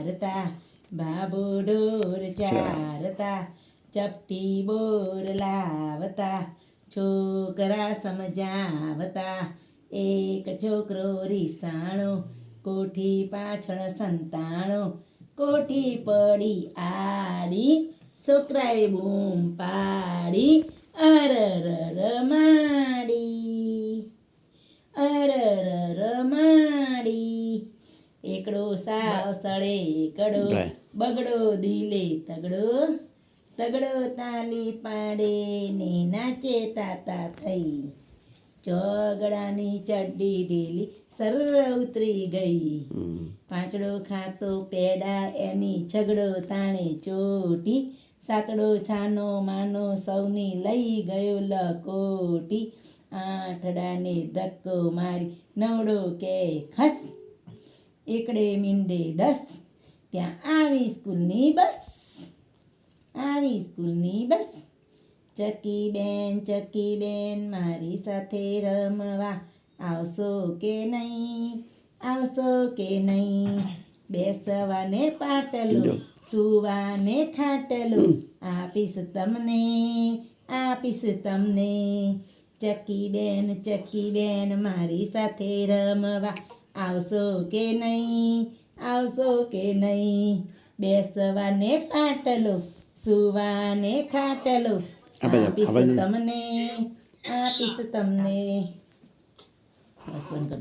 ચારતા, બાબો ઢોર ચારતા, ચપટી બોર લાવતા, છોકરા સમજાવતા, એક છોકરો રીસાણો, કોઠી પાછળ સંતાણો, કોઠી પડી આડી, છોકરાએ બૂમ પાડી, અરર માડી, અરર માડી. એકડો સાવ સળે એકડો, બગડો દિલે તગડો, તગડો તાલી પાડે ને નાચે તાતા થઈ, ચોગડાની ચડ્ડી ઢીલી સર ઉતરી ગઈ, પાંચડો ખાતો પેડા એની છગડો તાણે ચોટી, સાતડો છાનો માનો સૌની લઈ ગયો લકોટી, આઠડાને ધક્કો મારી નવડો કે ખસ, એકડે મીંડે 10, ત્યાં આવી સ્કૂલની બસ, આવી સ્કૂલની બસ. ચકી બેન મારી સાથે રમવા આવશો કે નહીં, આવશો કે નહીં, બેસવાને પાટલું, સુવાને ખાટલું, આપીશ તમને, આપીશ તમને. ચકી બેન મારી સાથે રમવા આવશો કે નહીં, આવશો કે નહીં, બેસવાને પાટલો, સુવાને ખાટલો, આપીશ તમને, આપીશ તમને. બસ બંધ કર.